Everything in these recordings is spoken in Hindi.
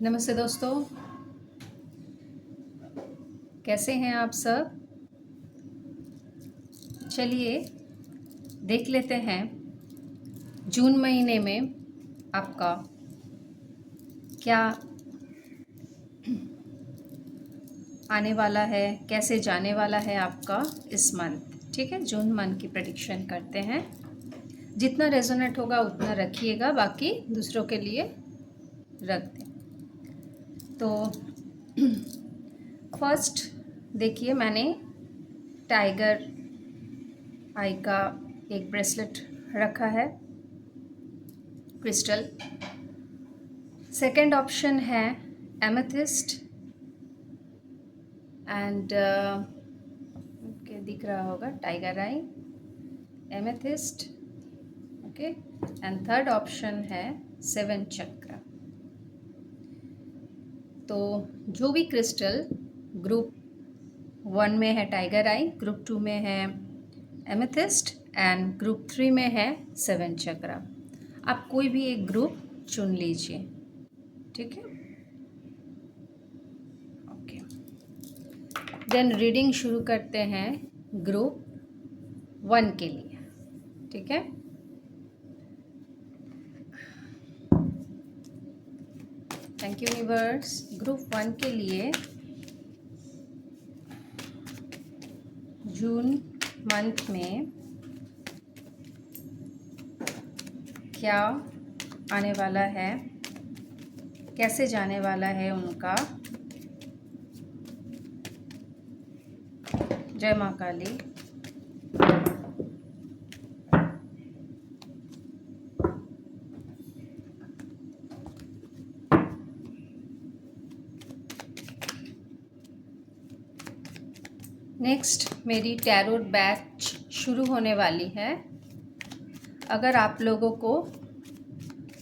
नमस्ते दोस्तों, कैसे हैं आप सब? चलिए देख लेते हैं जून महीने में आपका क्या आने वाला है, कैसे जाने वाला है आपका इस मंथ। ठीक है, जून मंथ की प्रेडिक्शन करते हैं। जितना रेजोनेट होगा उतना रखिएगा, बाकी दूसरों के लिए रख दें। तो फर्स्ट देखिए, मैंने टाइगर आई का एक ब्रेसलेट रखा है, क्रिस्टल। सेकंड ऑप्शन है एमेथिस्ट एंड ओके, दिख रहा होगा tiger I, amethyst. Okay, and third option है सेवन चक्र। तो जो भी क्रिस्टल ग्रुप 1 में है टाइगर आई, ग्रुप 2 में है एमेथिस्ट एंड ग्रुप 3 में है सेवन चक्र, आप कोई भी एक ग्रुप चुन लीजिए। ठीक है, ओके। देन रीडिंग शुरू करते हैं ग्रुप 1 के लिए। ठीक है, थैंक यू यूनिवर्स। ग्रुप 1 के लिए जून मंथ में क्या आने वाला है, कैसे जाने वाला है उनका। जय माँ काली। नेक्स्ट मेरी टैरोट बैच शुरू होने वाली है। अगर आप लोगों को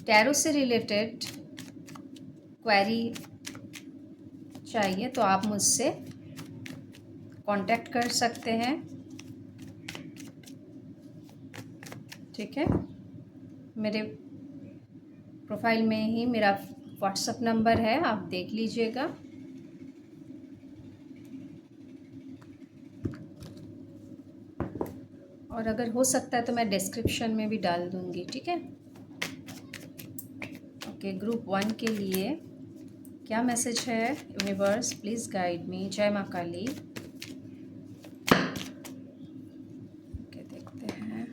टैरो से रिलेटेड क्वेरी चाहिए तो आप मुझसे कांटेक्ट कर सकते हैं। ठीक है, मेरे प्रोफाइल में ही मेरा व्हाट्सएप नंबर है, आप देख लीजिएगा। और अगर हो सकता है तो मैं डिस्क्रिप्शन में भी डाल दूँगी। ठीक है, ओके। ग्रुप 1 के लिए क्या मैसेज है यूनिवर्स, प्लीज़ गाइड मी। जय माँ काली। ओके, देखते हैं।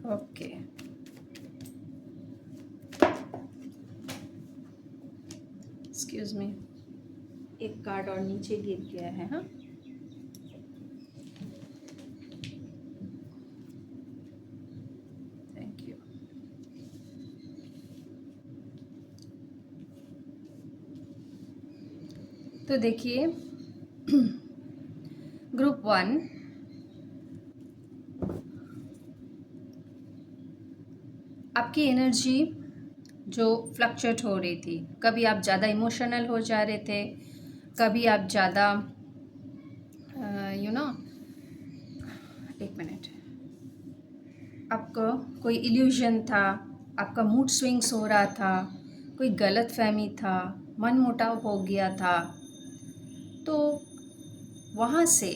ओके, एक्सक्यूज़ मी, एक कार्ड और नीचे गिर गया है। हाँ, थैंक यू। तो देखिए, ग्रुप 1 आपकी एनर्जी जो फ्लक्चुएट हो रही थी, कभी आप ज़्यादा इमोशनल हो जा रहे थे, कभी आप ज़्यादा एक मिनट, आपको कोई इल्यूजन था, आपका मूड स्विंग्स हो रहा था, कोई गलत फहमी था, मन मुटाव हो गया था, तो वहाँ से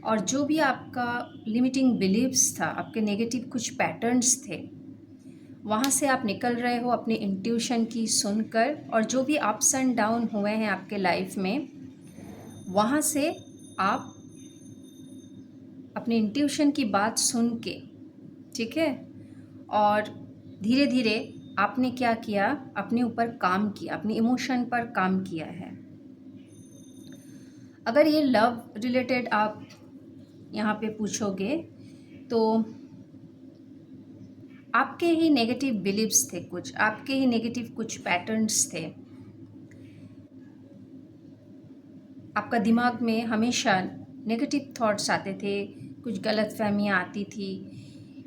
और जो भी आपका लिमिटिंग बिलीव्स था, आपके नेगेटिव कुछ पैटर्न्स थे, वहाँ से आप निकल रहे हो अपने इंट्यूशन की सुनकर। और जो भी अप्स एंड डाउन हुए हैं आपके लाइफ में, वहाँ से आप अपने इंट्यूशन की बात सुन के, ठीक है, और धीरे धीरे आपने क्या किया, अपने ऊपर काम किया, अपने इमोशन पर काम किया है। अगर ये लव रिलेटेड आप यहाँ पे पूछोगे तो आपके ही नेगेटिव बिलीव्स थे, कुछ आपके ही नेगेटिव कुछ पैटर्न्स थे। आपका दिमाग में हमेशा नेगेटिव थॉट्स आते थे, कुछ गलतफहमियाँ आती थी,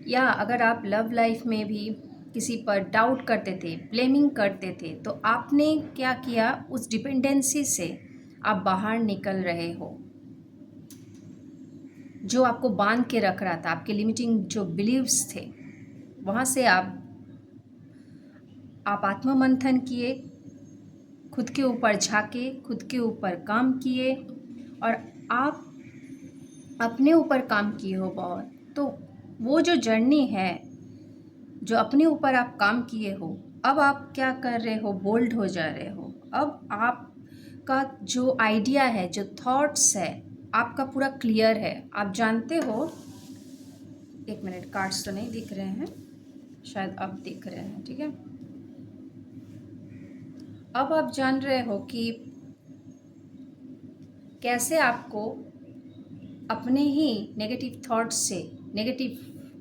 या अगर आप लव लाइफ में भी किसी पर डाउट करते थे, ब्लेमिंग करते थे, तो आपने क्या किया, उस डिपेंडेंसी से आप बाहर निकल रहे हो। जो आपको बांध के रख रहा था, आपके लिमिटिंग जो बिलीव्स थे, वहाँ से आप आत्ममंथन किए, खुद के ऊपर झाँके, खुद के ऊपर काम किए, और आप अपने ऊपर काम किए हो बहुत। तो वो जो जर्नी है, जो अपने ऊपर आप काम किए हो, अब आप क्या कर रहे हो, बोल्ड हो जा रहे हो। अब आपका जो आइडिया है, जो थॉट्स है, आपका पूरा क्लियर है। आप जानते हो, एक मिनट, कार्ड्स तो नहीं दिख रहे हैं, शायद अब दिख रहे हैं, ठीक है। अब आप जान रहे हो कि कैसे आपको अपने ही नेगेटिव थॉट्स से, नेगेटिव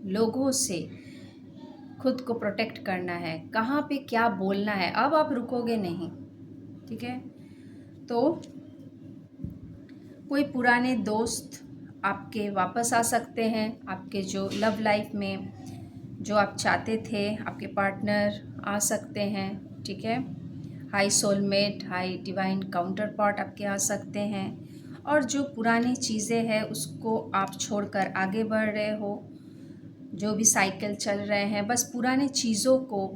लोगों से खुद को प्रोटेक्ट करना है, कहाँ पे क्या बोलना है। अब आप रुकोगे नहीं, ठीक है। तो कोई पुराने दोस्त आपके वापस आ सकते हैं, आपके जो लव लाइफ में जो आप चाहते थे, आपके पार्टनर आ सकते हैं, ठीक है। High soulmate, high divine counter part आपके आ सकते हैं। और जो पुरानी चीज़ें हैं उसको आप छोड़कर आगे बढ़ रहे हो, जो भी साइकिल चल रहे हैं, बस पुराने चीज़ों को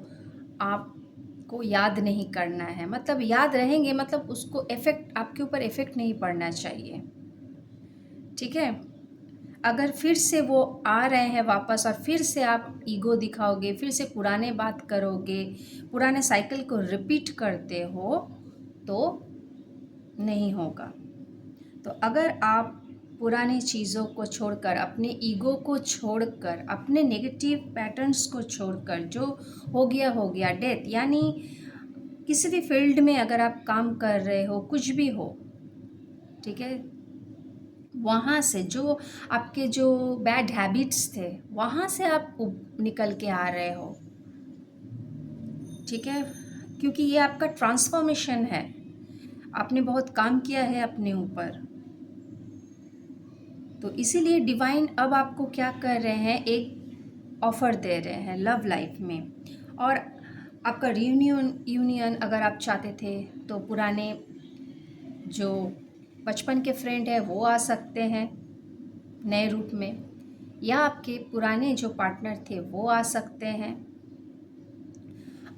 आपको याद नहीं करना है। मतलब याद रहेंगे, मतलब उसको इफ़ेक्ट, आपके ऊपर इफ़ेक्ट नहीं पड़ना चाहिए, ठीक है। अगर फिर से वो आ रहे हैं वापस और फिर से आप ईगो दिखाओगे, फिर से पुराने बात करोगे, पुराने साइकिल को रिपीट करते हो, तो नहीं होगा। तो अगर आप पुरानी चीज़ों को छोड़कर, अपने ईगो को छोड़कर, अपने नेगेटिव पैटर्न्स को छोड़कर, जो हो गया डेथ, यानी किसी भी फील्ड में अगर आप काम कर रहे हो, कुछ भी हो, ठीक है, वहाँ से जो आपके जो बैड हैबिट्स थे, वहाँ से आप निकल के आ रहे हो, ठीक है। क्योंकि ये आपका ट्रांसफॉर्मेशन है, आपने बहुत काम किया है अपने ऊपर। तो इसीलिए डिवाइन अब आपको क्या कर रहे हैं, एक ऑफ़र दे रहे हैं लव लाइफ में। और आपका यूनियन अगर आप चाहते थे, तो पुराने जो बचपन के फ्रेंड है वो आ सकते हैं नए रूप में, या आपके पुराने जो पार्टनर थे वो आ सकते हैं।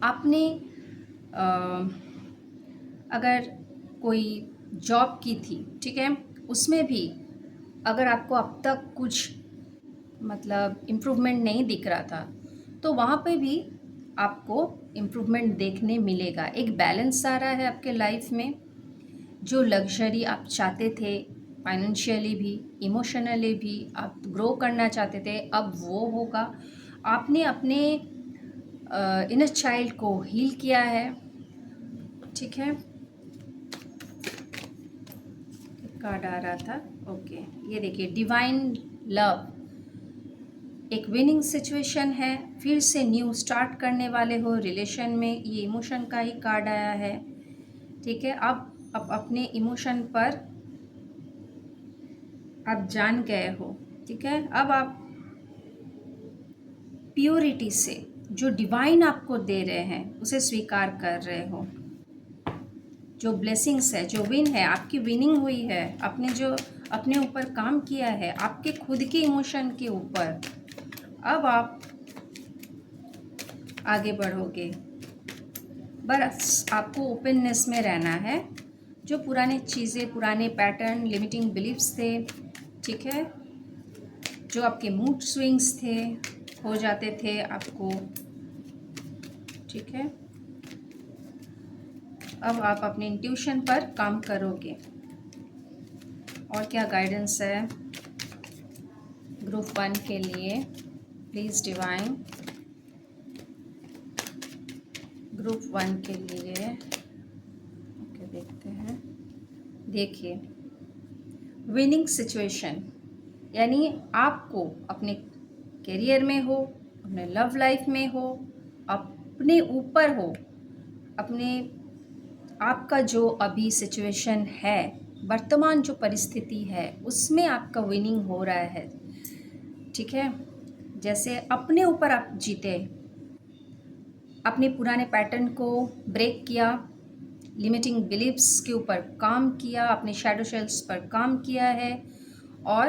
आपने अगर कोई जॉब की थी, ठीक है, उसमें भी अगर आपको अब तक कुछ मतलब इम्प्रूवमेंट नहीं दिख रहा था, तो वहाँ पे भी आपको इम्प्रूवमेंट देखने मिलेगा। एक बैलेंस आ रहा है आपके लाइफ में। जो लग्जरी आप चाहते थे, फाइनेंशियली भी, इमोशनली भी आप ग्रो करना चाहते थे, अब वो होगा। आपने अपने इनर चाइल्ड को हील किया है, ठीक है। कार्ड आ रहा था, ओके, ये देखिए, डिवाइन लव, एक विनिंग सिचुएशन है, फिर से न्यू स्टार्ट करने वाले हो रिलेशन में, ये इमोशन का ही कार्ड आया है, ठीक है। अब अपने इमोशन पर आप जान गए हो, ठीक है। अब आप प्योरिटी से जो डिवाइन आपको दे रहे हैं उसे स्वीकार कर रहे हो। जो ब्लेसिंग्स है, जो विन है, आपकी विनिंग हुई है, आपने जो अपने ऊपर काम किया है, आपके खुद के इमोशन के ऊपर, अब आप आगे बढ़ोगे। बस आपको ओपननेस में रहना है। जो पुरानी चीज़ें, पुराने पैटर्न, लिमिटिंग बिलीव्स थे, ठीक है, जो आपके मूड स्विंग्स थे, हो जाते थे आपको, ठीक है, अब आप अपने इंट्यूशन पर काम करोगे। और क्या गाइडेंस है ग्रुप 1 के लिए, प्लीज़ डिवाइन, ग्रुप 1 के लिए, ओके, देखते हैं। देखिए, विनिंग सिचुएशन, यानी आपको अपने करियर में हो, अपने लव लाइफ में हो, अपने ऊपर हो, अपने आपका जो अभी सिचुएशन है, वर्तमान जो परिस्थिति है, उसमें आपका विनिंग हो रहा है। ठीक है, जैसे अपने ऊपर आप जीते, अपने पुराने पैटर्न को ब्रेक किया, लिमिटिंग बिलीव्स के ऊपर काम किया, अपने शैडो शेल्स पर काम किया है, और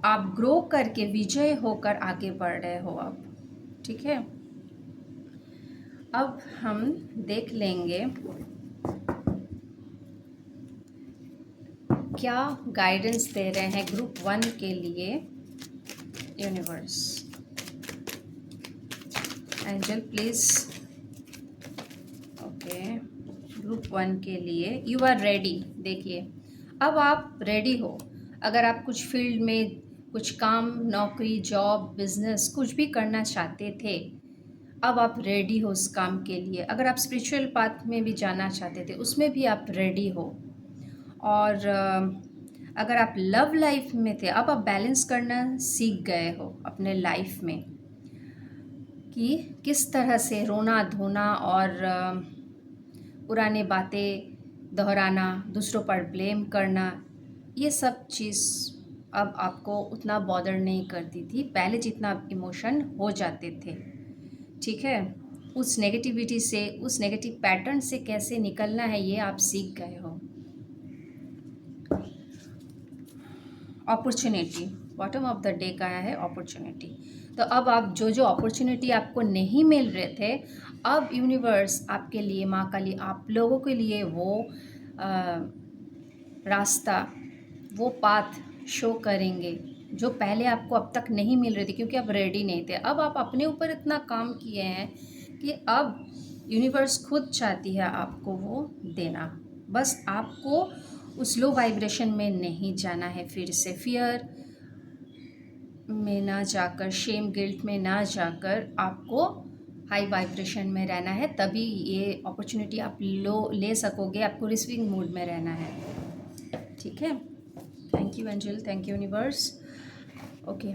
आप ग्रो करके विजय होकर आगे बढ़ रहे हो अब। ठीक है, अब हम देख लेंगे क्या गाइडेंस दे रहे हैं ग्रुप 1 के लिए universe. Angel please. Okay, group 1 के लिए यू आर रेडी। देखिए, अब आप रेडी हो। अगर आप कुछ फील्ड में कुछ काम, नौकरी, जॉब, बिजनेस कुछ भी करना चाहते थे, अब आप रेडी हो उस काम के लिए। अगर आप स्पिरिचुअल पाथ में भी जाना चाहते थे, उसमें भी आप रेडी हो। और अगर आप लव लाइफ में थे, अब आप बैलेंस करना सीख गए हो अपने लाइफ में, कि किस तरह से रोना धोना और पुराने बातें दोहराना, दूसरों पर ब्लेम करना, ये सब चीज़ अब आपको उतना बॉदर नहीं करती थी पहले जितना इमोशन हो जाते थे। ठीक है, उस नेगेटिविटी से, उस नेगेटिव पैटर्न से कैसे निकलना है, ये आप सीख गए हो। Opportunity, bottom of the day का है अपॉर्चुनिटी। तो अब आप जो अपॉर्चुनिटी आपको नहीं मिल रहे थे, अब यूनिवर्स आपके लिए, माँ काली आप लोगों के लिए वो रास्ता, वो पाथ शो करेंगे जो पहले आपको अब तक नहीं मिल रही थी, क्योंकि आप रेडी नहीं थे। अब आप अपने ऊपर इतना काम किए हैं कि अब यूनिवर्स खुद चाहती है आपको वो देना। बस आपको उस लो वाइब्रेशन में नहीं जाना है, फिर से फियर में ना जाकर, शेम गिल्ट में ना जाकर आपको हाई वाइब्रेशन में रहना है। तभी ये अपॉर्चुनिटी आप ले सकोगे, आपको रिसीविंग मूड में रहना है। ठीक है, thank you angel, thank you universe. Okay,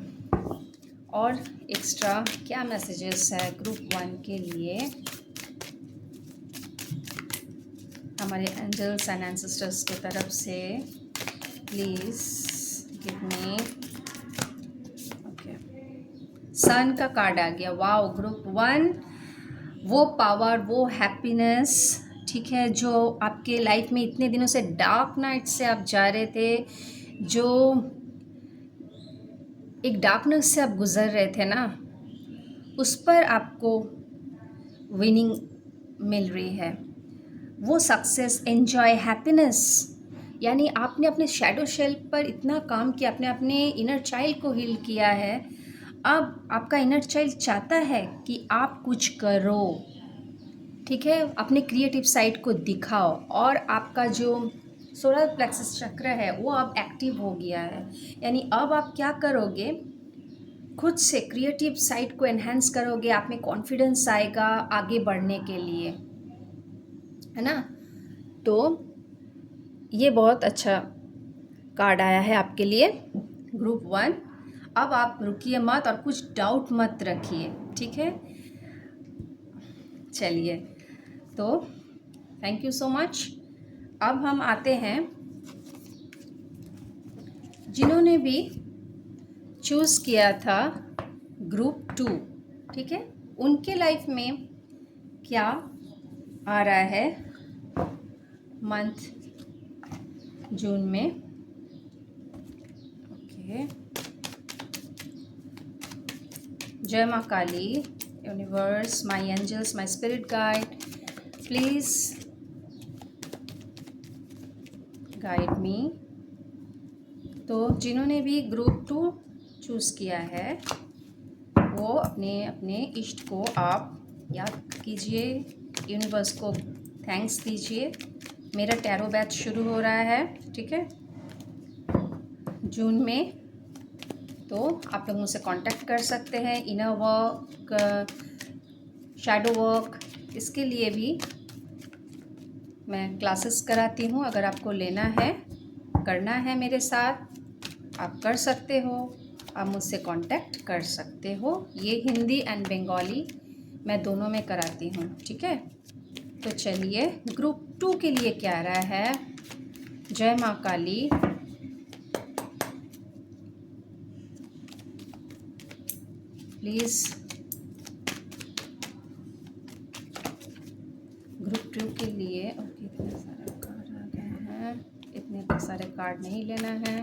और एक्स्ट्रा क्या मैसेजेस है ग्रुप 1 के लिए हमारे एंजल्स एंड एंसेस्टर्स की तरफ से? Please give me. ओके, सन का कार्ड आ गया। वाओ, ग्रुप 1, वो पावर, वो हैप्पीनेस, ठीक है, जो आपके लाइफ में इतने दिनों से डार्क नाइट से आप जा रहे थे, जो एक डार्कनेस से आप गुजर रहे थे ना, उस पर आपको विनिंग मिल रही है। वो सक्सेस, एंजॉय, हैप्पीनेस, यानी आपने अपने शैडो शेल्फ पर इतना काम किया, आपने अपने इनर चाइल्ड को हील किया है। अब आपका इनर चाइल्ड चाहता है कि आप कुछ करो। ठीक है, अपने क्रिएटिव साइड को दिखाओ, और आपका जो सोलर प्लेक्सस चक्र है वो अब एक्टिव हो गया है। यानी अब आप क्या करोगे, खुद से क्रिएटिव साइड को एनहेंस करोगे, आप में कॉन्फिडेंस आएगा आगे बढ़ने के लिए, है ना। तो ये बहुत अच्छा कार्ड आया है आपके लिए ग्रुप 1। अब आप रुकिए मत और कुछ डाउट मत रखिए। ठीक है, चलिए, तो थैंक यू सो मच। अब हम आते हैं जिन्होंने भी चूज़ किया था ग्रुप 2, ठीक है, उनके लाइफ में क्या आ रहा है मंथ जून में। ओके, जय माँ Kali, universe, my angels, my spirit guide, please guide me. तो जिन्होंने भी ग्रुप 2 चूज़ किया है, वो अपने अपने इष्ट को आप याद कीजिए, यूनिवर्स को थैंक्स दीजिए। मेरा टैरो बैच शुरू हो रहा है, ठीक है, जून में। तो आप लोग मुझसे कांटेक्ट कर सकते हैं। इनर वर्क, शैडो वर्क, इसके लिए भी मैं क्लासेस कराती हूँ। अगर आपको लेना है, करना है मेरे साथ, आप कर सकते हो। आप मुझसे कांटेक्ट कर सकते हो। ये हिंदी एंड बंगाली मैं दोनों में कराती हूँ, ठीक है। तो चलिए ग्रुप 2 के लिए क्या आ रहा है। जय माँ काली। प्लीज़ ग्रुप 2 के लिए ओके, इतने सारे कार्ड आ गए हैं। इतने सारे कार्ड नहीं लेना है।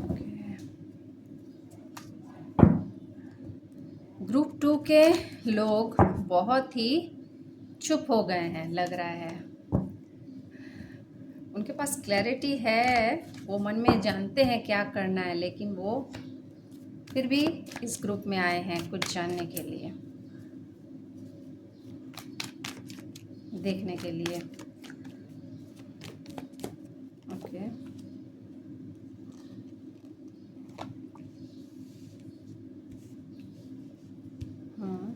ओके, ग्रुप 2 के लोग बहुत ही चुप हो गए हैं, लग रहा है। उनके पास क्लैरिटी है, वो मन में जानते हैं क्या करना है, लेकिन वो फिर भी इस ग्रुप में आए हैं कुछ जानने के लिए, देखने के लिए। ओके, हाँ,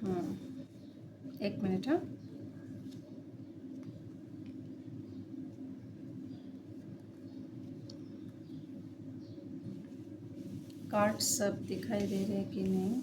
हाँ, एक मिनट। हाँ, कार्ड सब दिखाई दे रहे हैं कि नहीं।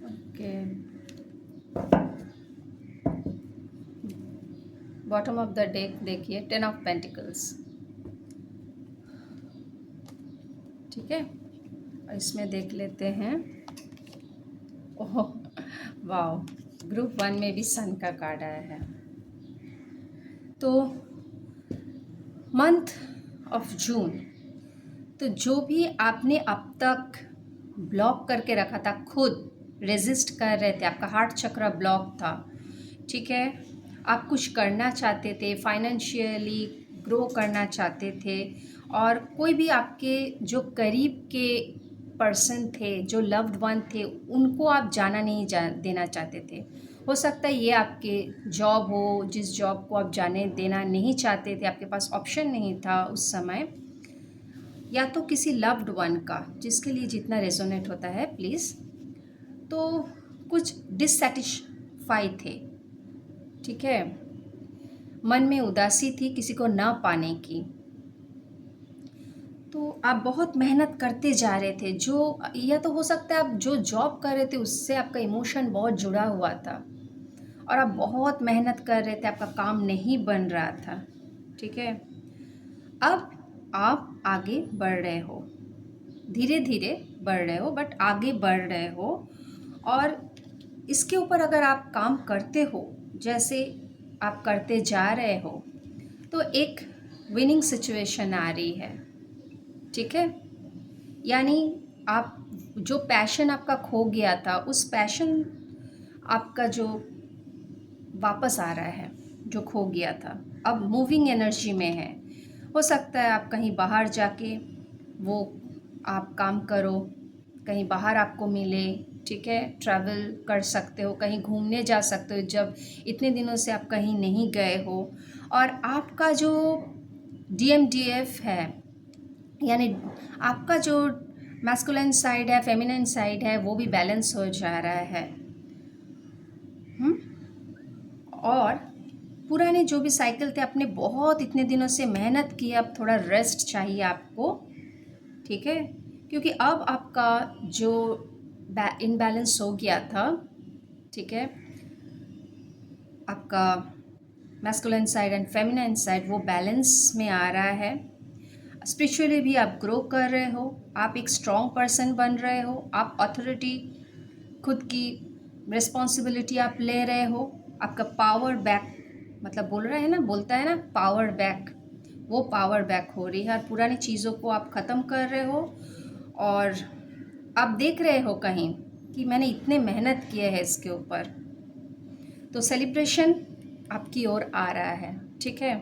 Okay, bottom of the deck देखिए, 10 ऑफ पेंटिकल्स, ठीक है। और इसमें देख लेते हैं। ओह वाओ, ग्रुप 1 में भी सन का कार्ड आया है। तो मंथ ऑफ जून, तो जो भी आपने अब तक ब्लॉक करके रखा था, खुद रेजिस्ट कर रहे थे, आपका हार्ट चक्र ब्लॉक था, ठीक है। आप कुछ करना चाहते थे, फाइनेंशियली ग्रो करना चाहते थे, और कोई भी आपके जो करीब के पर्सन थे, जो लव्ड वन थे, उनको आप जाना नहीं देना चाहते थे। हो सकता है ये आपके जॉब हो, जिस जॉब को आप जाने देना नहीं चाहते थे, आपके पास ऑप्शन नहीं था उस समय, या तो किसी लव्ड वन का, जिसके लिए जितना रेजोनेट होता है प्लीज़। तो कुछ डिससेटिस्फाई थे, ठीक है। मन में उदासी थी किसी को ना पाने की। तो आप बहुत मेहनत करते जा रहे थे, जो या तो हो सकता है आप जो जॉब कर रहे थे उससे आपका इमोशन बहुत जुड़ा हुआ था, और आप बहुत मेहनत कर रहे थे, आपका काम नहीं बन रहा था, ठीक है। अब आप आगे बढ़ रहे हो, धीरे धीरे बढ़ रहे हो, बट आगे बढ़ रहे हो। और इसके ऊपर अगर आप काम करते हो, जैसे आप करते जा रहे हो, तो एक विनिंग सिचुएशन आ रही है, ठीक है। यानी आप जो पैशन आपका खो गया था, उस पैशन आपका जो वापस आ रहा है, जो खो गया था, अब मूविंग एनर्जी में है। हो सकता है आप कहीं बाहर जाके वो आप काम करो, कहीं बाहर आपको मिले, ठीक है। ट्रैवल कर सकते हो, कहीं घूमने जा सकते हो, जब इतने दिनों से आप कहीं नहीं गए हो। और आपका जो DMDF है, यानी आपका जो मैस्कुलिन साइड है, फेमिनिन साइड है, वो भी बैलेंस हो जा रहा है। और पुराने जो भी साइकिल थे, आपने बहुत इतने दिनों से मेहनत की, अब थोड़ा रेस्ट चाहिए आपको, ठीक है। क्योंकि अब आपका जो इनबैलेंस हो गया था, ठीक है, आपका masculine side and feminine side वो बैलेंस में आ रहा है। स्पिरिचुअली भी आप ग्रो कर रहे हो, आप एक स्ट्रॉन्ग पर्सन बन रहे हो, आप अथॉरिटी, खुद की रिस्पॉन्सिबिलिटी आप ले रहे हो, आपका पावर बैक, मतलब बोल रहे हैं ना, बोलता है ना पावर बैक, वो पावर बैक हो रही है। और पुरानी चीज़ों को आप ख़त्म कर रहे हो, और आप देख रहे हो कहीं कि मैंने इतने मेहनत किए है इसके ऊपर। तो सेलिब्रेशन आपकी ओर आ रहा है, ठीक है।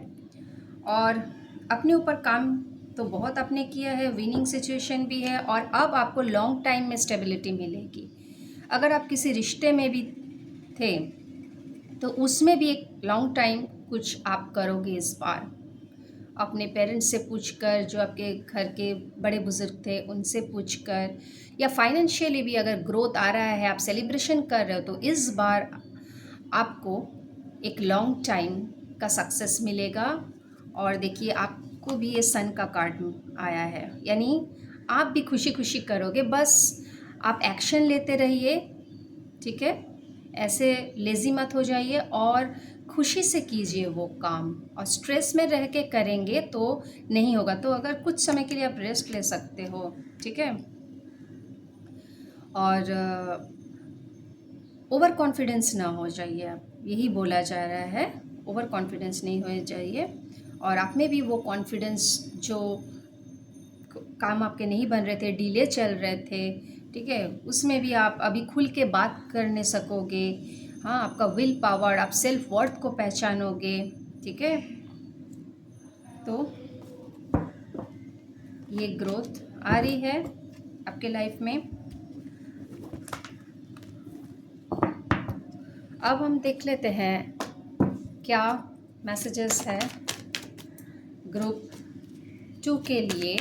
और अपने ऊपर काम तो बहुत आपने किया है, विनिंग सिचुएशन भी है, और अब आपको लॉन्ग टाइम में स्टेबिलिटी मिलेगी। अगर आप किसी रिश्ते में भी थे तो उसमें भी एक लॉन्ग टाइम कुछ आप करोगे इस बार। अपने पेरेंट्स से पूछकर, जो आपके घर के बड़े बुजुर्ग थे उनसे पूछकर, या फाइनेंशियली भी अगर ग्रोथ आ रहा है, आप सेलिब्रेशन कर रहे हो, तो इस बार आपको एक लॉन्ग टाइम का सक्सेस मिलेगा। और देखिए आपको भी ये सन का कार्ड आया है, यानी आप भी खुशी खुशी करोगे, बस आप एक्शन लेते रहिए, ठीक है। ऐसे लेज़ी मत हो जाइए और खुशी से कीजिए वो काम, और स्ट्रेस में रह के करेंगे तो नहीं होगा। तो अगर कुछ समय के लिए आप रेस्ट ले सकते हो, ठीक है। और ओवर कॉन्फिडेंस ना हो जाइए आप, यही बोला जा रहा है, ओवर कॉन्फिडेंस नहीं हो जाइए। और आप में भी वो कॉन्फिडेंस, जो काम आपके नहीं बन रहे थे, डिले चल रहे थे, ठीक है, उसमें भी आप अभी खुल के बात करने सकोगे। हाँ, आपका विल पावर, आप सेल्फ वर्थ को पहचानोगे, ठीक है। तो ये ग्रोथ आ रही है आपके लाइफ में। अब हम देख लेते हैं क्या मैसेजेस है ग्रुप 2 के लिए।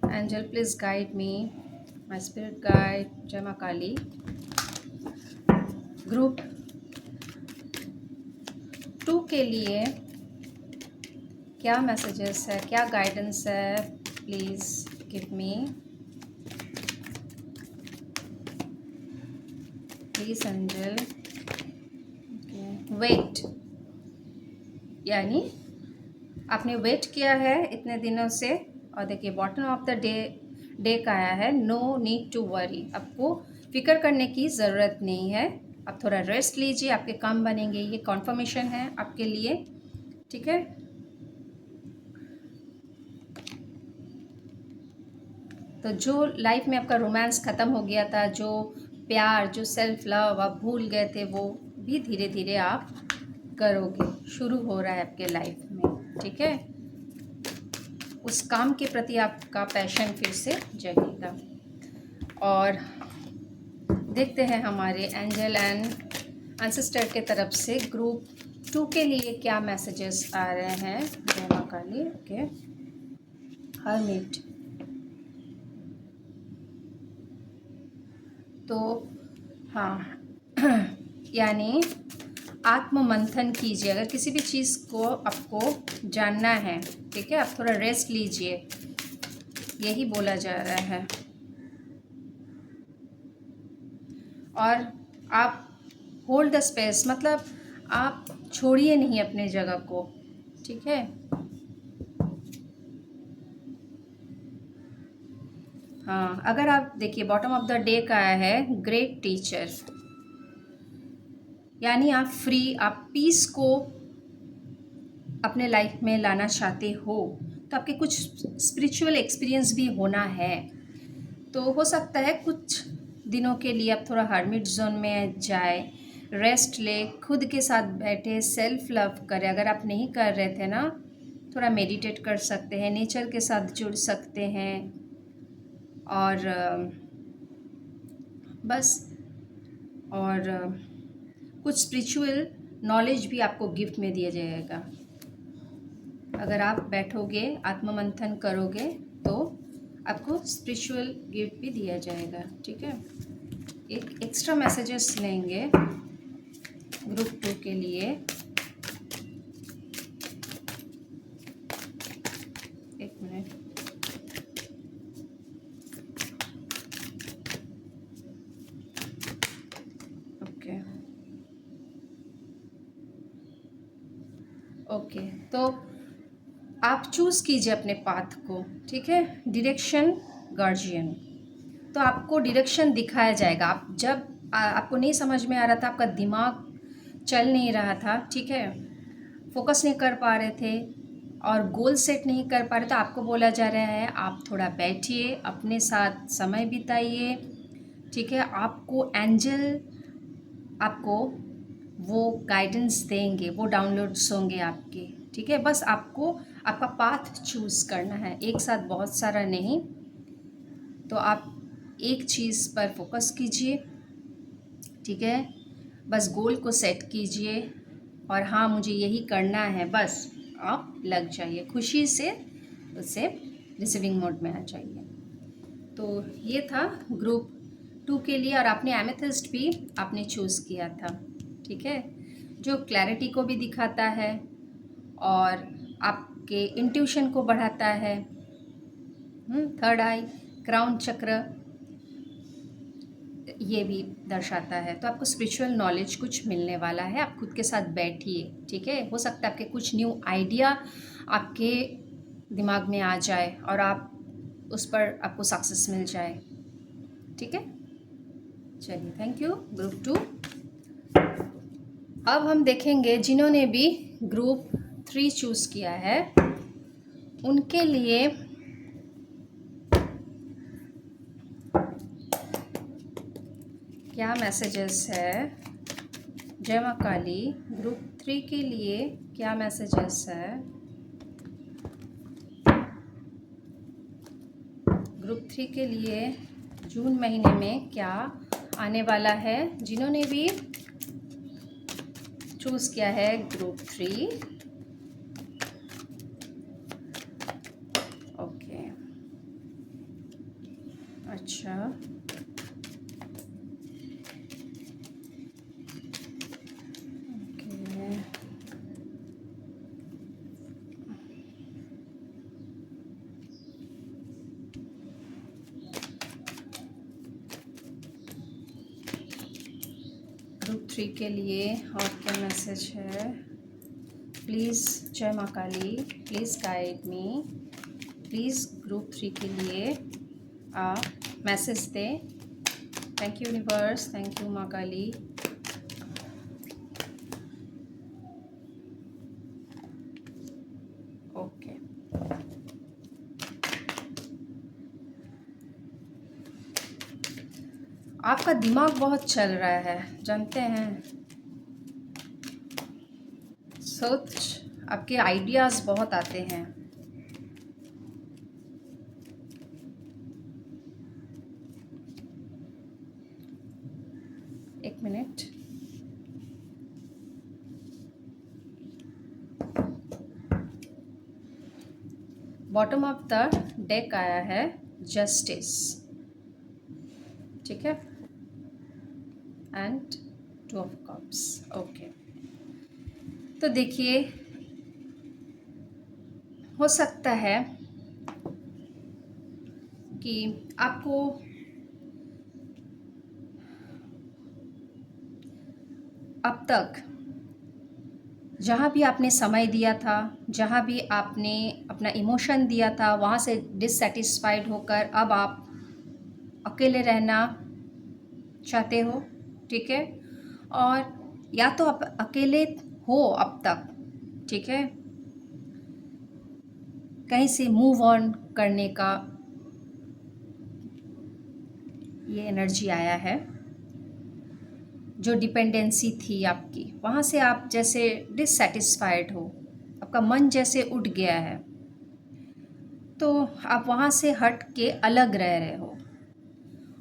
Angel please guide me, my spirit guide, जय माँ काली। ग्रुप 2 के लिए क्या मैसेजेस है, क्या गाइडेंस है, please give me, please angel. Wait, यानी आपने वेट किया है इतने दिनों से, और देखिए बॉटम ऑफ द डेक आया है, नो नीड टू वरी, आपको फिक्र करने की ज़रूरत नहीं है। आप थोड़ा रेस्ट लीजिए, आपके काम बनेंगे, ये कॉन्फर्मेशन है आपके लिए, ठीक है। तो जो लाइफ में आपका रोमांस ख़त्म हो गया था, जो प्यार, जो सेल्फ लव आप भूल गए थे, वो भी धीरे धीरे आप करोगे, शुरू हो रहा है आपके लाइफ में, ठीक है। उस काम के प्रति आपका पैशन फिर से जगेगा। और देखते हैं हमारे एंजल एंड एंसेस्टर के तरफ से ग्रुप 2 के लिए क्या मैसेजेस आ रहे हैं। जय माँ काली। Okay, hermit. तो हाँ, यानी आत्म मंथन कीजिए, अगर किसी भी चीज़ को आपको जानना है, ठीक है, आप थोड़ा रेस्ट लीजिए, यही बोला जा रहा है। और आप होल्ड द स्पेस, मतलब आप छोड़िए नहीं अपने जगह को, ठीक है। हाँ, अगर आप देखिए बॉटम ऑफ द डे का आया है ग्रेट टीचर, यानी आप फ्री, आप पीस को अपने लाइफ में लाना चाहते हो, तो आपके कुछ स्पिरिचुअल एक्सपीरियंस भी होना है। तो हो सकता है कुछ दिनों के लिए आप थोड़ा हर्मिट जोन में जाए, रेस्ट ले, खुद के साथ बैठे, सेल्फ लव करें। अगर आप नहीं कर रहे थे ना, थोड़ा मेडिटेट कर सकते हैं, नेचर के साथ जुड़ सकते हैं, और बस, और कुछ स्पिरिचुअल नॉलेज भी आपको गिफ्ट में दिया जाएगा। अगर आप बैठोगे, आत्ममंथन करोगे, तो आपको स्पिरिचुअल गिफ्ट भी दिया जाएगा, ठीक है। एक एक्स्ट्रा मैसेजेस लेंगे ग्रुप 2 के लिए। एक मिनट। ओके ओके, तो आप चूज़ कीजिए अपने पाथ को, ठीक है। डायरेक्शन गार्जियन, तो आपको डायरेक्शन दिखाया जाएगा। आप जब आपको नहीं समझ में आ रहा था, आपका दिमाग चल नहीं रहा था, ठीक है, फोकस नहीं कर पा रहे थे और गोल सेट नहीं कर पा रहे, तो आपको बोला जा रहा है आप थोड़ा बैठिए, अपने साथ समय बिताइए, ठीक है। आपको एंजल आपको वो गाइडेंस देंगे, वो डाउनलोड्स होंगे आपके। ठीक है, बस आपको आपका पाथ चूज़ करना है, एक साथ बहुत सारा नहीं। तो आप एक चीज़ पर फोकस कीजिए, ठीक है, बस गोल को सेट कीजिए और हाँ मुझे यही करना है, बस आप लग जाइए खुशी से, उससे रिसीविंग मोड में आ जाइए। तो ये था ग्रुप 2 के लिए, और आपने एमेथिस्ट भी आपने चूज़ किया था, ठीक है, जो क्लैरिटी को भी दिखाता है और आपके इंट्यूशन को बढ़ाता है। थर्ड आई, क्राउन चक्र ये भी दर्शाता है। तो आपको स्पिरिचुअल नॉलेज कुछ मिलने वाला है, आप खुद के साथ बैठिए, ठीक है, हो सकता है आपके कुछ न्यू आइडिया आपके दिमाग में आ जाए और आप उस पर आपको सक्सेस मिल जाए, ठीक है। चलिए, थैंक यू ग्रुप 2। अब हम देखेंगे जिन्होंने भी ग्रुप 3 चूज़ किया है उनके लिए क्या मैसेजेस है। जय माँ काली, ग्रुप 3 के लिए क्या मैसेजेस है। ग्रुप 3 के लिए जून महीने में क्या आने वाला है, जिन्होंने भी चूज़ किया है ग्रुप 3। ओके, अच्छा, ओके, ग्रुप 3 के लिए और क्या मैसेज है। प्लीज़ जय माँ Kali, please guide me, please group 3 के लिए आप मैसेज दें। Thank you universe, thank you माँ काली। ओके, आपका दिमाग बहुत चल रहा है, जानते हैं, सोच आपके आइडियाज़ बहुत आते हैं। एक minute, bottom of the deck आया है जस्टिस, ठीक है, एंड 2 ऑफ कप्स। ओके, तो देखिए, हो सकता है कि आपको अब तक जहाँ भी आपने समय दिया था, जहाँ भी आपने अपना इमोशन दिया था, वहाँ से डिससेटिस्फाइड होकर अब आप अकेले रहना चाहते हो, ठीक है, और या तो आप अकेले हो अब तक, ठीक है, कहीं से मूव ऑन करने का ये एनर्जी आया है। जो डिपेंडेंसी थी आपकी, वहाँ से आप जैसे डिससेटिस्फाइड हो, आपका मन जैसे उठ गया है, तो आप वहाँ से हट के अलग रह रहे हो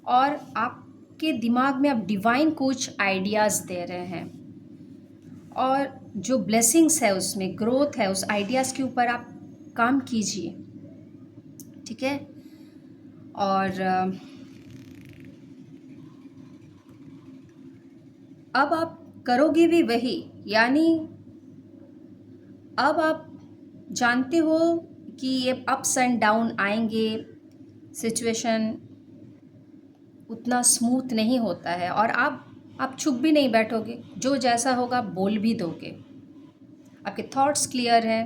और आपके दिमाग में आप डिवाइन कुछ आइडियाज़ दे रहे हैं और जो ब्लेसिंग्स है उसमें ग्रोथ है, उस आइडियाज़ के ऊपर आप काम कीजिए, ठीक है। और अब आप करोगे भी वही, यानी अब आप जानते हो कि ये अप्स एंड डाउन आएंगे, सिचुएशन उतना स्मूथ नहीं होता है, और आप चुप भी नहीं बैठोगे, जो जैसा होगा बोल भी दोगे, आपके थॉट्स क्लियर हैं,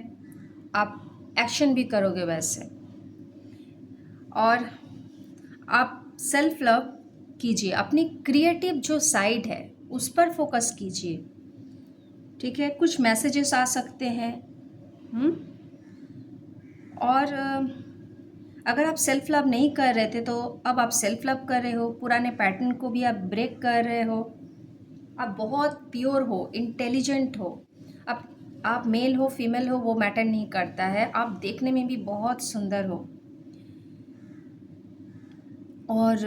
आप एक्शन भी करोगे वैसे, और आप सेल्फ लव कीजिए, अपनी क्रिएटिव जो साइड है उस पर फोकस कीजिए, ठीक है। कुछ मैसेजेस आ सकते हैं, और अगर आप सेल्फ लव नहीं कर रहे थे तो अब आप सेल्फ लव कर रहे हो, पुराने पैटर्न को भी आप ब्रेक कर रहे हो, आप बहुत प्योर हो, इंटेलिजेंट हो। आप मेल हो फीमेल हो वो मैटर नहीं करता है, आप देखने में भी बहुत सुंदर हो। और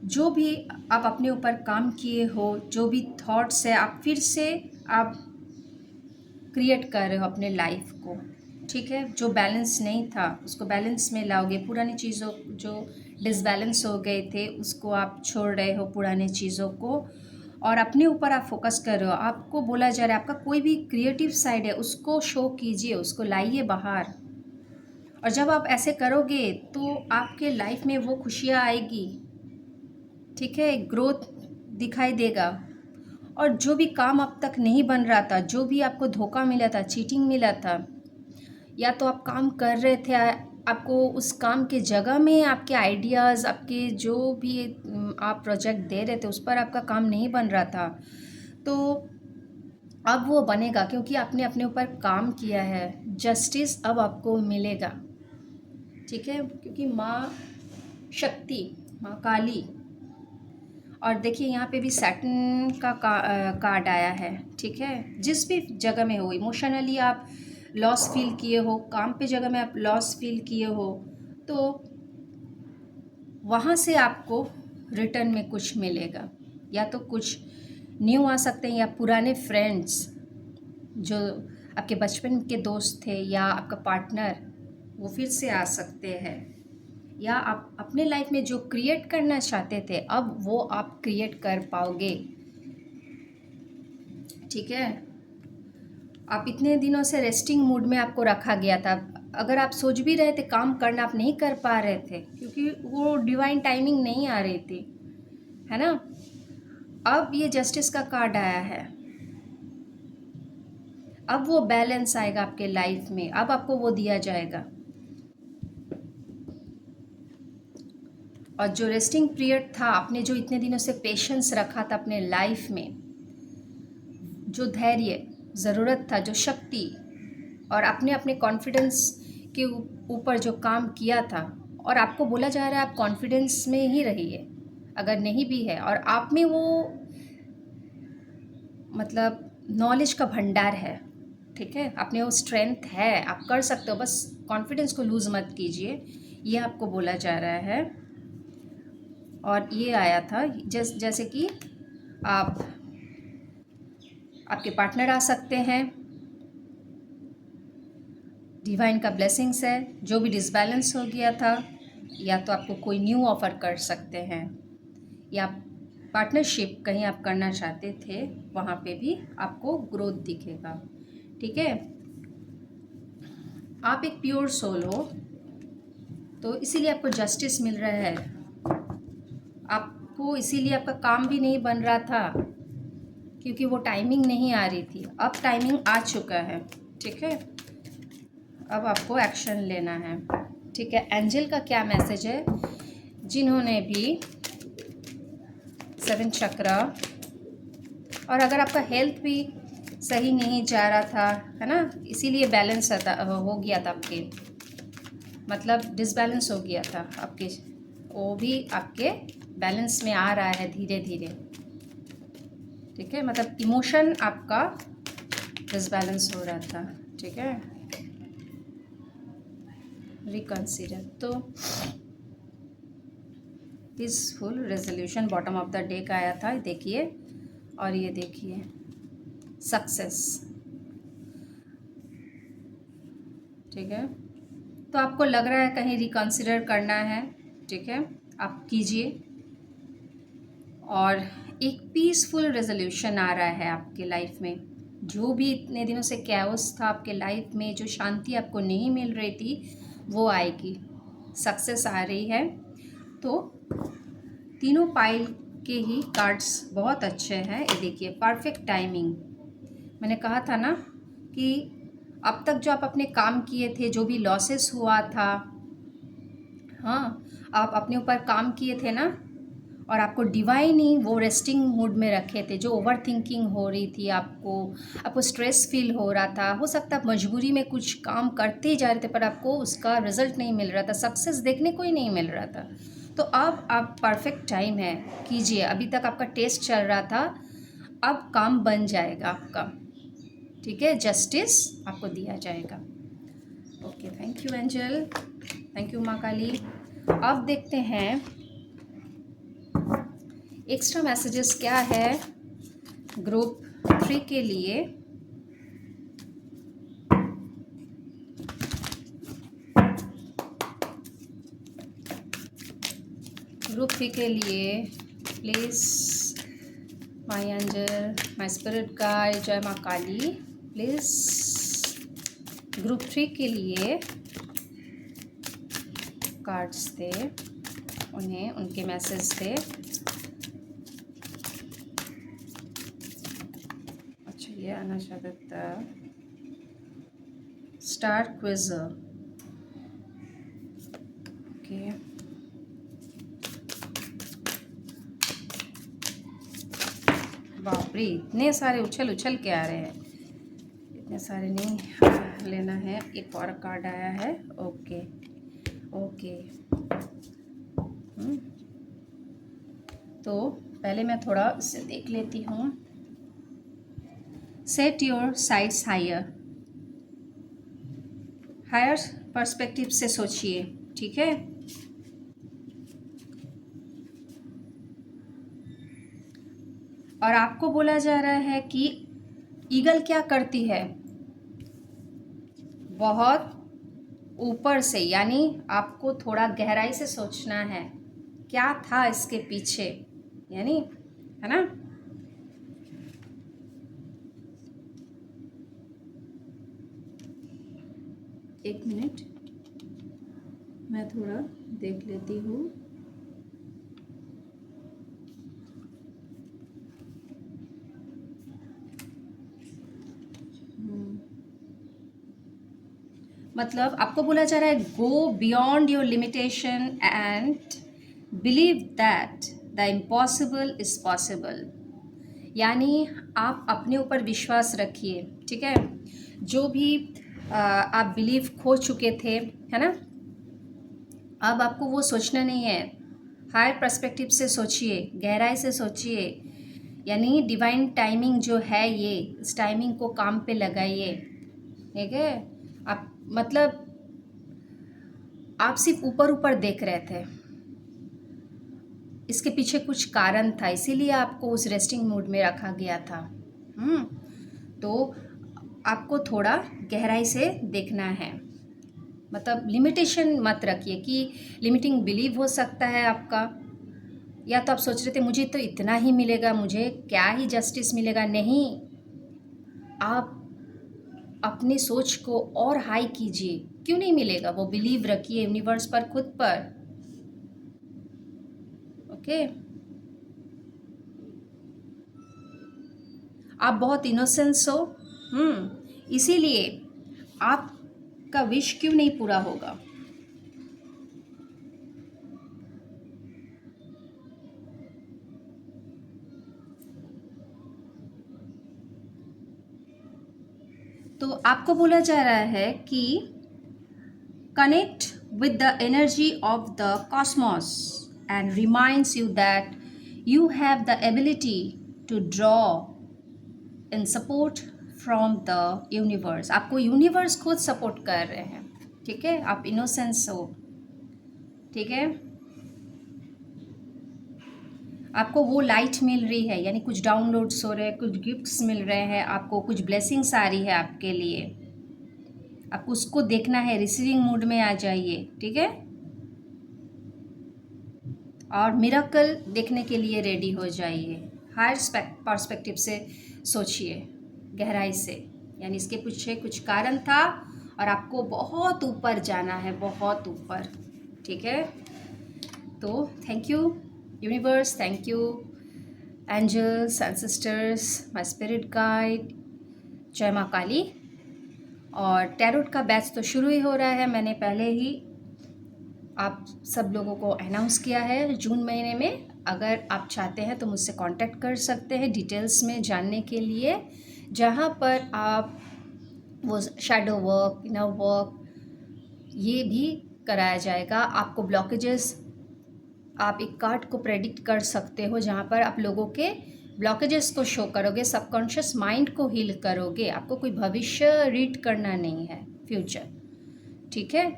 जो भी आप अपने ऊपर काम किए हो, जो भी थॉट्स है, आप फिर से आप क्रिएट कर रहे हो अपने लाइफ को, ठीक है। जो बैलेंस नहीं था उसको बैलेंस में लाओगे। पुरानी चीज़ों जो डिसबैलेंस हो गए थे उसको आप छोड़ रहे हो, पुराने चीज़ों को, और अपने ऊपर आप फोकस कर रहे हो। आपको बोला जा रहा है आपका कोई भी क्रिएटिव साइड है उसको शो कीजिए, उसको लाइए बाहर। और जब आप ऐसे करोगे तो आपके लाइफ में वो खुशियाँ आएगी, ठीक है, ग्रोथ दिखाई देगा। और जो भी काम अब तक नहीं बन रहा था, जो भी आपको धोखा मिला था, चीटिंग मिला था, या तो आप काम कर रहे थे, आपको उस काम के जगह में आपके आइडियाज़, आपके जो भी आप प्रोजेक्ट दे रहे थे उस पर आपका काम नहीं बन रहा था, तो अब वो बनेगा क्योंकि आपने अपने ऊपर काम किया है। जस्टिस अब आपको मिलेगा, ठीक है, क्योंकि माँ शक्ति, माँ काली। और देखिए यहाँ पे भी सैटर्न का कार्ड आया है, ठीक है। जिस भी जगह में हो, इमोशनली आप लॉस फील किए हो, काम पे जगह में आप लॉस फील किए हो, तो वहाँ से आपको रिटर्न में कुछ मिलेगा। या तो कुछ न्यू आ सकते हैं, या पुराने फ्रेंड्स जो आपके बचपन के दोस्त थे या आपका पार्टनर वो फिर से आ सकते हैं। या आप अपने लाइफ में जो क्रिएट करना चाहते थे अब वो आप क्रिएट कर पाओगे, ठीक है। आप इतने दिनों से रेस्टिंग मूड में आपको रखा गया था। अगर आप सोच भी रहे थे काम करना, आप नहीं कर पा रहे थे क्योंकि वो डिवाइन टाइमिंग नहीं आ रही थी, है ना। अब ये जस्टिस का कार्ड आया है, अब वो बैलेंस आएगा आपके लाइफ में, अब आपको वो दिया जाएगा। और जो रेस्टिंग पीरियड था, आपने जो इतने दिनों से पेशेंस रखा था अपने लाइफ में, जो धैर्य ज़रूरत था, जो शक्ति, और आपने अपने कॉन्फिडेंस के ऊपर जो काम किया था, और आपको बोला जा रहा है आप कॉन्फिडेंस में ही रहिए। अगर नहीं भी है और आप में वो मतलब नॉलेज का भंडार है, ठीक है, आपने वो स्ट्रेंथ है, आप कर सकते हो, बस कॉन्फिडेंस को लूज़ मत कीजिए, ये आपको बोला जा रहा है। और ये आया था जैसे कि आप आपके पार्टनर आ सकते हैं, डिवाइन का ब्लेसिंग्स है, जो भी डिसबैलेंस हो गया था, या तो आपको कोई न्यू ऑफ़र कर सकते हैं, या पार्टनरशिप कहीं आप करना चाहते थे वहाँ पे भी आपको ग्रोथ दिखेगा, ठीक है। आप एक प्योर सोल हो तो इसीलिए आपको जस्टिस मिल रहा है। आपको इसीलिए आपका काम भी नहीं बन रहा था क्योंकि वो टाइमिंग नहीं आ रही थी, अब टाइमिंग आ चुका है, ठीक है। अब आपको एक्शन लेना है, ठीक है। एंजल का क्या मैसेज है, जिन्होंने भी 7 चक्र, और अगर आपका हेल्थ भी सही नहीं जा रहा था, है ना, इसीलिए बैलेंस हो गया था आपके, मतलब डिसबैलेंस हो गया था आपके, वो भी आपके बैलेंस में आ रहा है धीरे धीरे, ठीक है। मतलब इमोशन आपका डिसबैलेंस हो रहा था, ठीक है। रिकंसीडर, तो peaceful resolution bottom of the day का आया था, देखिए। और ये देखिए सक्सेस, ठीक है। तो आपको लग रहा है कहीं रिकंसिडर करना है, ठीक है, आप कीजिए। और एक पीसफुल रेजोल्यूशन आ रहा है आपके लाइफ में। जो भी इतने दिनों से कैओस था आपके लाइफ में, जो शांति आपको नहीं मिल रही थी, वो आएगी, सक्सेस आ रही है। तो तीनों पाइल के ही कार्ड्स बहुत अच्छे हैं, ये देखिए परफेक्ट टाइमिंग। मैंने कहा था ना कि अब तक जो आप अपने काम किए थे, जो भी लॉसेस हुआ था, हाँ, आप अपने ऊपर काम किए थे ना, और आपको डिवाइन ही वो रेस्टिंग मूड में रखे थे। जो ओवर थिंकिंग हो रही थी, आपको स्ट्रेस फील हो रहा था, हो सकता है आप मजबूरी में कुछ काम करते ही जा रहे थे पर आपको उसका रिजल्ट नहीं मिल रहा था, सक्सेस देखने को ही नहीं मिल रहा था। तो अब आप परफेक्ट टाइम है, कीजिए। अभी तक आपका टेस्ट चल रहा था, अब काम बन जाएगा आपका, ठीक है, जस्टिस आपको दिया जाएगा। Okay, thank you angel, thank you माँ काली। अब देखते हैं एक्स्ट्रा मैसेजेस क्या है ग्रुप 3 के लिए। ग्रुप 3 के लिए please my angel, my spirit guide, जय माँ काली, प्लीज़ ग्रुप 3 के लिए कार्ड्स थे, उन्हें उनके मैसेज थे। अच्छा, ये आना चाहता था स्टार क्विज़र। ओके, बाप रे, इतने सारे उछल उछल के आ रहे हैं, इतने सारे नहीं लेना है। एक और कार्ड आया है। ओके ओके, तो पहले मैं थोड़ा इससे देख लेती हूँ। Set your sights higher, higher perspective से सोचिए, ठीक है। और आपको बोला जा रहा है कि ईगल क्या करती है, बहुत ऊपर से, यानी आपको थोड़ा गहराई से सोचना है क्या था इसके पीछे, यानी, है ना। एक मिनट, मैं थोड़ा देख लेती हूँ। मतलब आपको बोला जा रहा है go beyond your limitation and believe that the impossible is possible. यानी आप अपने ऊपर विश्वास रखिए, ठीक है। जो भी आप बिलीव खो चुके थे, है ना, अब आपको वो सोचना नहीं है। हायर पर्सपेक्टिव से सोचिए, गहराई से सोचिए, यानी डिवाइन टाइमिंग जो है ये, इस टाइमिंग को काम पे लगाइए, ठीक है। आप मतलब आप सिर्फ ऊपर ऊपर देख रहे थे, इसके पीछे कुछ कारण था, इसीलिए आपको उस रेस्टिंग मोड में रखा गया था। तो आपको थोड़ा गहराई से देखना है, मतलब लिमिटेशन मत रखिए कि लिमिटिंग बिलीव हो सकता है आपका, या तो आप सोच रहे थे मुझे तो इतना ही मिलेगा, मुझे क्या ही जस्टिस मिलेगा। नहीं, आप अपनी सोच को और हाई कीजिए, क्यों नहीं मिलेगा, वो बिलीव रखिए यूनिवर्स पर, खुद पर। ओके, आप बहुत इनोसेंस हो, इसीलिए आपका विश क्यों नहीं पूरा होगा। तो आपको बोला जा रहा है कि connect with the energy of the cosmos and reminds you that you have the ability to draw in support from the universe। आपको यूनिवर्स खुद सपोर्ट कर रहे हैं, ठीक है। आप इनोसेंस हो, ठीक है। आपको वो लाइट मिल रही है, यानी कुछ डाउनलोड्स हो रहे हैं, कुछ गिफ्ट्स मिल रहे हैं आपको, कुछ ब्लेसिंग्स आ रही है आपके लिए। आपको उसको देखना है, रिसीविंग मूड में आ जाइए, ठीक है। और मिरेकल देखने के लिए रेडी हो जाइए। हायर पर्सपेक्टिव से सोचिए, गहराई से, यानी इसके पीछे कुछ कारण था और आपको बहुत ऊपर जाना है, बहुत ऊपर, ठीक है। तो thank you universe, thank you angels and sisters, my spirit guide, जय माँ काली। और टैरोट का बैच तो शुरू ही हो रहा है, मैंने पहले ही आप सब लोगों को अनाउंस किया है जून महीने में। अगर आप चाहते हैं तो मुझसे कांटेक्ट कर सकते हैं डिटेल्स में जानने के लिए, जहाँ पर आप वो शैडो वर्क, इनर वर्क, ये भी कराया जाएगा। आपको ब्लॉकेजेस, आप एक कार्ड को प्रेडिक्ट कर सकते हो जहाँ पर आप लोगों के ब्लॉकेजेस को शो करोगे, सबकॉन्शियस माइंड को हील करोगे। आपको कोई भविष्य रीड करना नहीं है, फ्यूचर, ठीक है।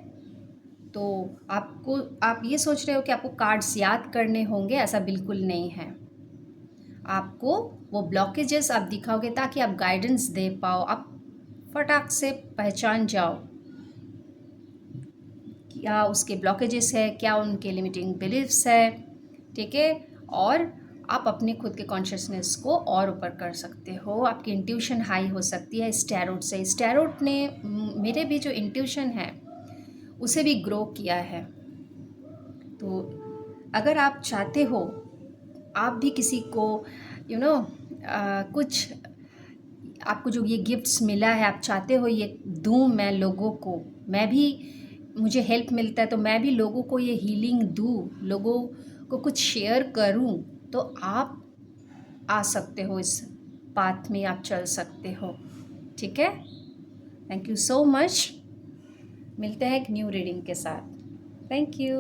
तो आप ये सोच रहे हो कि आपको कार्ड्स याद करने होंगे, ऐसा बिल्कुल नहीं है। आपको वो ब्लॉकेजेस आप दिखाओगे ताकि आप गाइडेंस दे पाओ, आप फटाक से पहचान जाओ क्या उसके ब्लॉकेजेस है, क्या उनके लिमिटिंग बिलीफ्स है, ठीक है। और आप अपने खुद के कॉन्शियसनेस को और ऊपर कर सकते हो, आपकी इंट्यूशन हाई हो सकती है इस टैरोट से। इस टैरोट ने मेरे भी जो इंट्यूशन है उसे भी ग्रो किया है। तो अगर आप चाहते हो आप भी किसी को कुछ, आपको जो ये गिफ्ट्स मिला है, आप चाहते हो ये दूँ मैं लोगों को, मैं भी, मुझे हेल्प मिलता है तो मैं भी लोगों को ये हीलिंग दूँ, लोगों को कुछ शेयर करूँ, तो आप आ सकते हो, इस पाथ में आप चल सकते हो, ठीक है। Thank you so much. मिलते हैं एक न्यू रीडिंग के साथ। Thank you.